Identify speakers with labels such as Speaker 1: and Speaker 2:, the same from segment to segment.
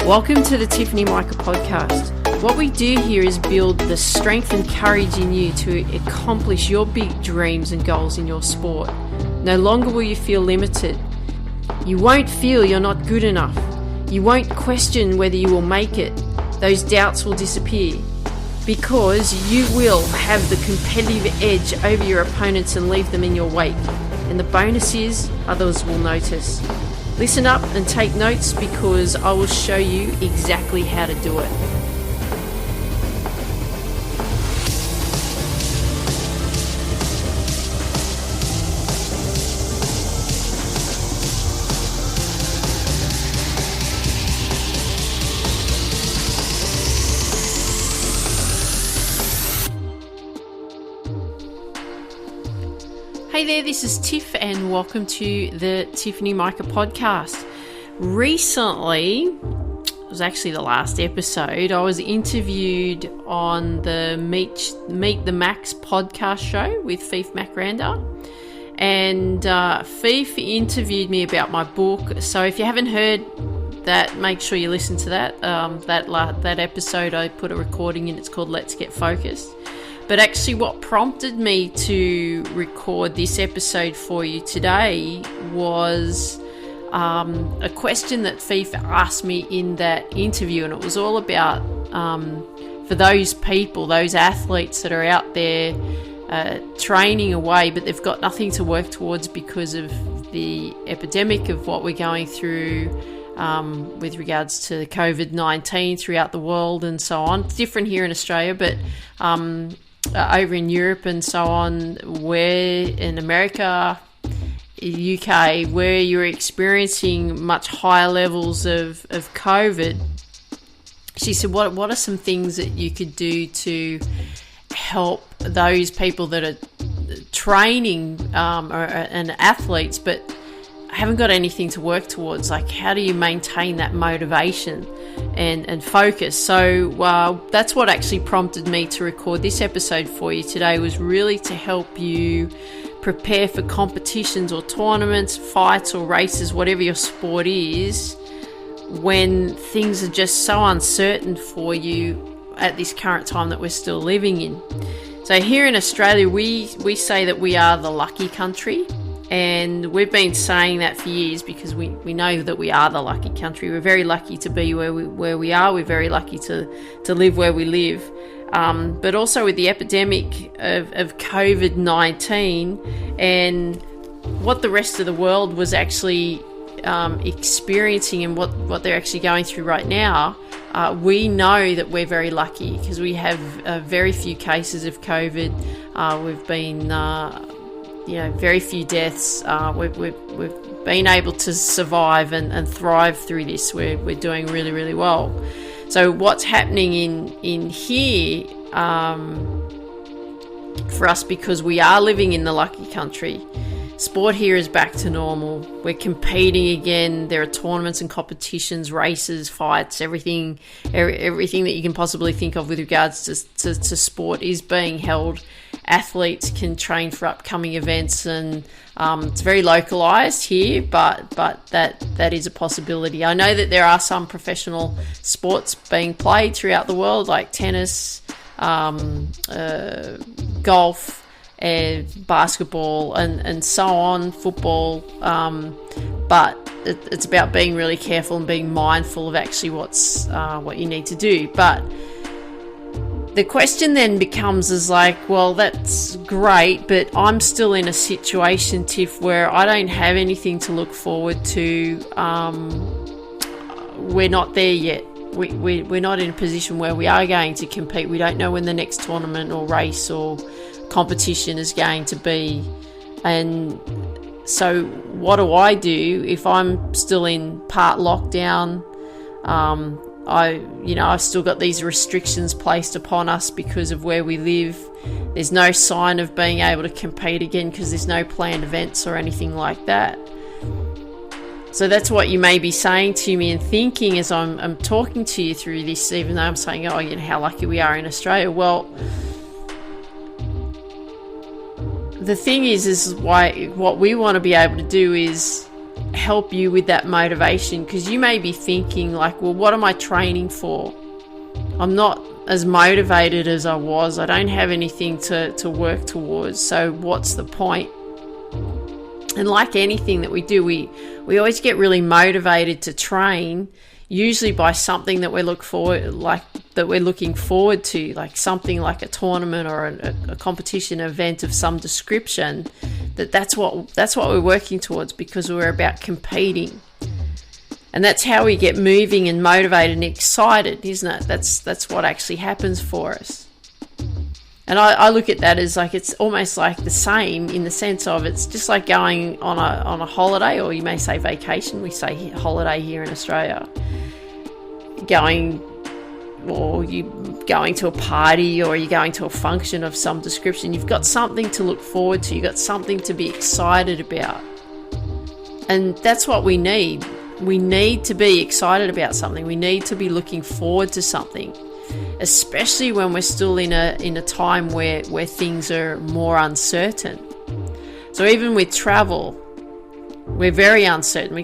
Speaker 1: Welcome to the Tiffany Micah podcast. What we do here is build the strength and courage in you to accomplish your big dreams and goals in your sport. No longer will you feel limited. You won't feel you're not good enough. You won't question whether you will make it. Those doubts will disappear because you will have the competitive edge over your opponents and leave them in your wake. And the bonus is others will notice. Listen up and take notes because I will show you exactly how to do it. Hey there, this is Tiff and welcome to the Tiffany Micah podcast. Recently, it was actually the last episode, I was interviewed on the Meet the Max podcast show with Fief Macranda. And Fief interviewed me about my book. So if you haven't heard that, make sure you listen to that. That episode, I put a recording in, it's called Let's Get Focused. But actually what prompted me to record this episode for you today was a question that Fief asked me in that interview. And it was all about, for those people, those athletes that are out there training away, but they've got nothing to work towards because of the epidemic of what we're going through with regards to COVID-19 throughout the world and so on. It's different here in Australia, but over in Europe and so on, where in America, UK, where you're experiencing much higher levels of COVID, she said, what are some things that you could do to help those people that are training and athletes but haven't got anything to work towards? Like, how do you maintain that motivation and focus? So that's what actually prompted me to record this episode for you today, was really to help you prepare for competitions or tournaments, fights or races, whatever your sport is, when things are just so uncertain for you at this current time that we're still living in. So here in Australia, we say that we are the lucky country. And we've been saying that for years because we know that we are the lucky country. We're very lucky to be where we are. We're very lucky to live where we live. But also with the epidemic of COVID-19 and what the rest of the world was actually experiencing and what they're actually going through right now, we know that we're very lucky because we have very few cases of COVID. We've been... very few deaths. We've been able to survive and thrive through this. We're doing really, really well. So what's happening in here for us, because we are living in the lucky country, sport here is back to normal. We're competing again. There are tournaments and competitions, races, fights, everything that you can possibly think of with regards to sport is being held. Athletes can train for upcoming events, and it's very localized here, but that is a possibility. I know that there are some professional sports being played throughout the world, like tennis, golf, basketball and so on, football, but it's about being really careful and being mindful of actually what you need to do. But the question then becomes is like, well, that's great, but I'm still in a situation, Tiff, where I don't have anything to look forward to. We're not there yet. We're not in a position where we are going to compete. We don't know when the next tournament or race or competition is going to be. And so what do I do if I'm still in part lockdown? I've still got these restrictions placed upon us because of where we live. There's no sign of being able to compete again because there's no planned events or anything like that. So that's what you may be saying to me and thinking as I'm talking to you through this, even though I'm saying, how lucky we are in Australia. Well, the thing is what we want to be able to do is help you with that motivation, because you may be thinking like, well, what am I training for? I'm not as motivated as I was. I don't have anything to work towards. So what's the point? And like anything that we do, we always get really motivated to train, usually by something that we're looking forward to, like something like a tournament or a competition event of some description. That's what we're working towards, because we're about competing. And that's how we get moving and motivated and excited, isn't it? That's what actually happens for us. And I look at that as like, it's almost like the same in the sense of, it's just like going on a holiday, or you may say vacation. We say holiday here in Australia. Or you going to a party, or you're going to a function of some description. You've got something to look forward to. You've got something to be excited about. And that's what we need. We need to be excited about something. We need to be looking forward to something, especially when we're still in a time where things are more uncertain. So even with travel, we're very uncertain.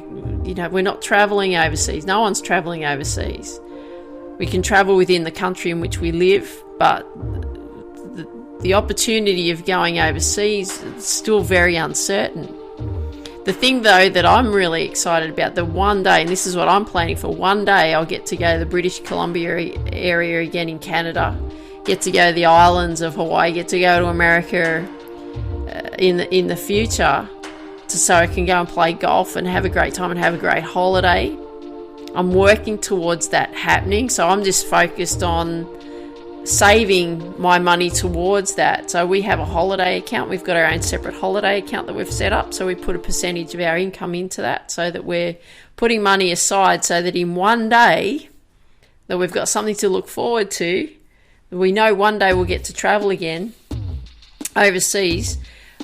Speaker 1: We're not traveling overseas. No one's traveling overseas. We can travel within the country in which we live, but the opportunity of going overseas is still very uncertain. The thing, though, that I'm really excited about, that one day, and this is what I'm planning for, one day I'll get to go to the British Columbia area again in Canada, get to go to the islands of Hawaii, get to go to America in the future, so I can go and play golf and have a great time and have a great holiday. I'm working towards that happening, so I'm just focused on saving my money towards that. So we have a holiday account. We've got our own separate holiday account that we've set up. So we put a percentage of our income into that, so that we're putting money aside, so that in one day that we've got something to look forward to. We know one day we'll get to travel again overseas.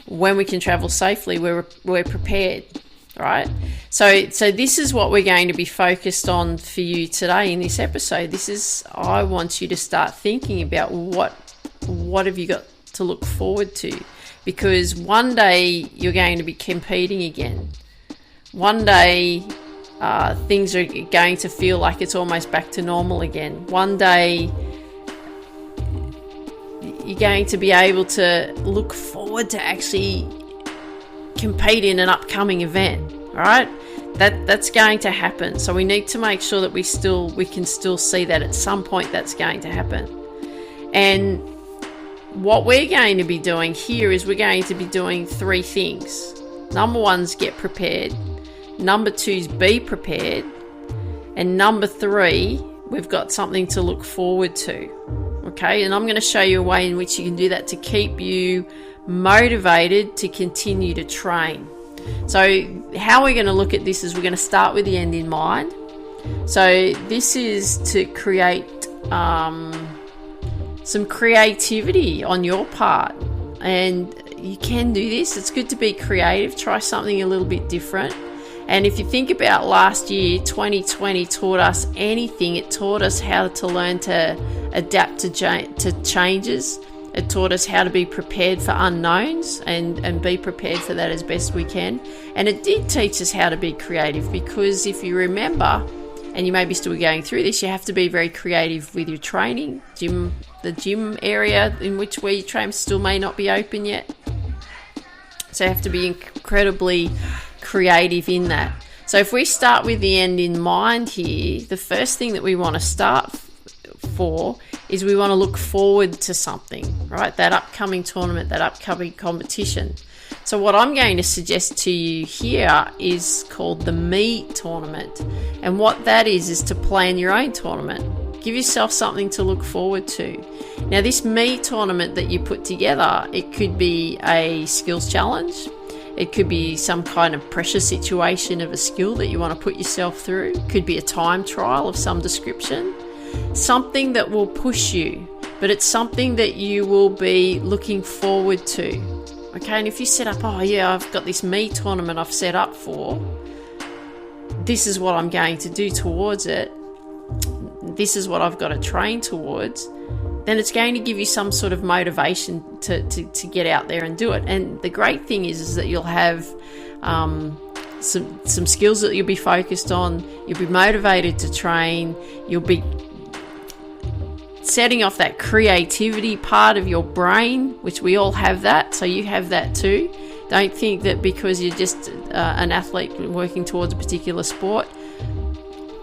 Speaker 1: When we can travel safely, we're prepared, right? So this is what we're going to be focused on for you today in this episode. I want you to start thinking about what have you got to look forward to, because one day you're going to be competing again. One day things are going to feel like it's almost back to normal again. One day you're going to be able to look forward to actually compete in an upcoming event, right? That's going to happen. So we need to make sure that we can still see that at some point that's going to happen. And what we're going to be doing here is we're going to be doing three things. Number one is get prepared. Number two is be prepared. And number three, we've got something to look forward to. Okay, and I'm going to show you a way in which you can do that to keep you motivated to continue to train. So how we're going to look at this is we're going to start with the end in mind. So this is to create some creativity on your part, and you can do this. It's good to be creative. Try something a little bit different. And if you think about last year, 2020 taught us anything. It taught us how to learn to adapt to changes. It taught us how to be prepared for unknowns and be prepared for that as best we can. And it did teach us how to be creative, because if you remember, and you may be still going through this, you have to be very creative with your training. The gym area in which where you train still may not be open yet. So you have to be incredibly creative in that. So if we start with the end in mind here, the first thing that we want to start for is we want to look forward to something, right? That upcoming tournament, that upcoming competition. So what I'm going to suggest to you here is called the Me Tournament. And what that is to plan your own tournament. Give yourself something to look forward to. Now, this Me Tournament that you put together, it could be a skills challenge. It could be some kind of pressure situation of a skill that you want to put yourself through. It could be a time trial of some description. Something that will push you, but it's something that you will be looking forward to. Okay, and if you set up, I've got this Me Tournament I've set up for, this is what I'm going to do towards it, this is what I've got to train towards, then it's going to give you some sort of motivation to get out there and do it. And the great thing is that you'll have some skills that you'll be focused on. You'll be motivated to train. You'll be setting off that creativity part of your brain, which we all have that, so you have that too. Don't think that because you're just an athlete working towards a particular sport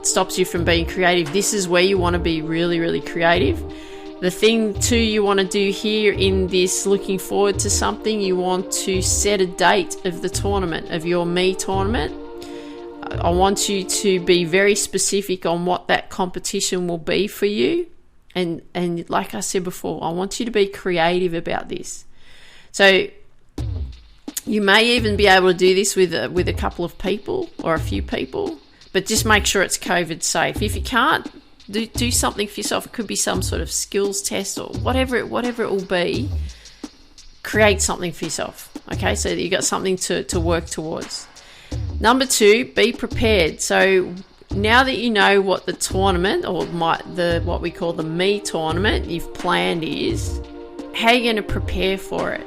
Speaker 1: stops you from being creative. This is where you want to be really, really creative. The thing too you want to do here in this looking forward to something, you want to set a date of the tournament, of your me tournament. I want you to be very specific on what that competition will be for you. And like I said before, I want you to be creative about this. So you may even be able to do this with a couple of people or a few people, but just make sure it's COVID safe. If you can't, do something for yourself. It could be some sort of skills test or whatever it will be. Create something for yourself, okay? So that you got something to work towards. Number 2, be prepared. So now that you know what the tournament or what we call the me tournament you've planned is, how are you going to prepare for it?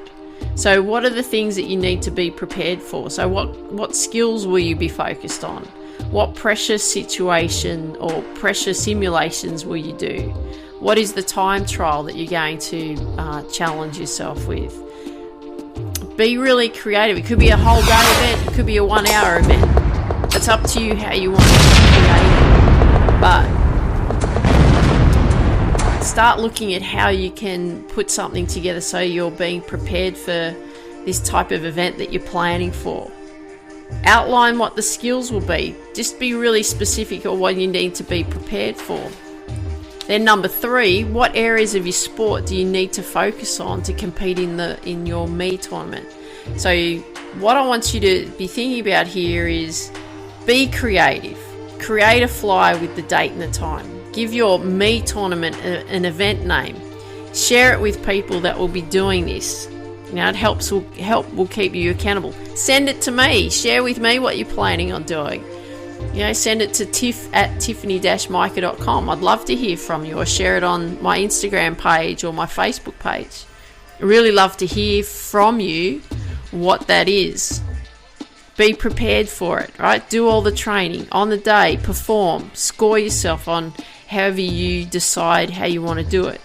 Speaker 1: So what are the things that you need to be prepared for? So what skills will you be focused on? What pressure situation or pressure simulations will you do? What is the time trial that you're going to challenge yourself with? Be really creative. It could be a whole day event. It could be a 1-hour event. It's up to you how you want to create. But start looking at how you can put something together so you're being prepared for this type of event that you're planning for. Outline what the skills will be. Just be really specific on what you need to be prepared for. Then number 3, what areas of your sport do you need to focus on to compete in your me tournament? So what I want you to be thinking about here is be creative. Create a flyer with the date and the time. Give your me tournament an event name. Share it with people that will be doing this. Now it will keep you accountable. Send it to me. Share with me what you're planning on doing. Send it to tiff@tiffany-micah.com. I'd love to hear from you, or share it on my Instagram page or my Facebook page. I really love to hear from you what that is. Be prepared for it, right? Do all the training on the day, perform, score yourself on however you decide how you want to do it.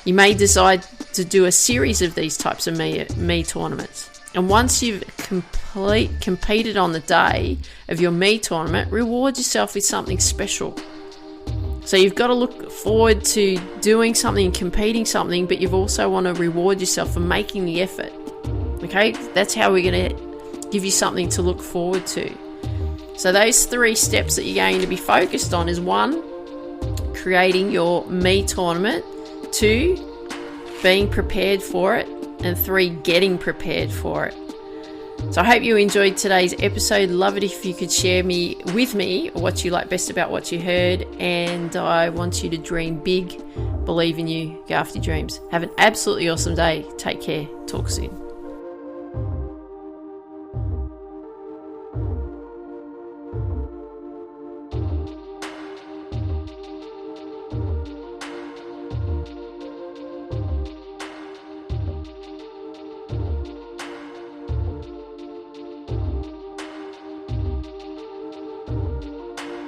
Speaker 1: You may decide to do a series of these types of me tournaments. And once you've competed on the day of your me tournament, reward yourself with something special. So you've got to look forward to doing something, competing something, but you've also want to reward yourself for making the effort. Okay, that's how we're going to give you something to look forward to. So those 3 steps that you're going to be focused on is 1, creating your me tournament, 2, being prepared for it, and 3, getting prepared for it. So I hope you enjoyed today's episode. Love it if you could share with me what you like best about what you heard, and I want you to dream big, believe in you, go after your dreams. Have an absolutely awesome day. Take care. Talk soon.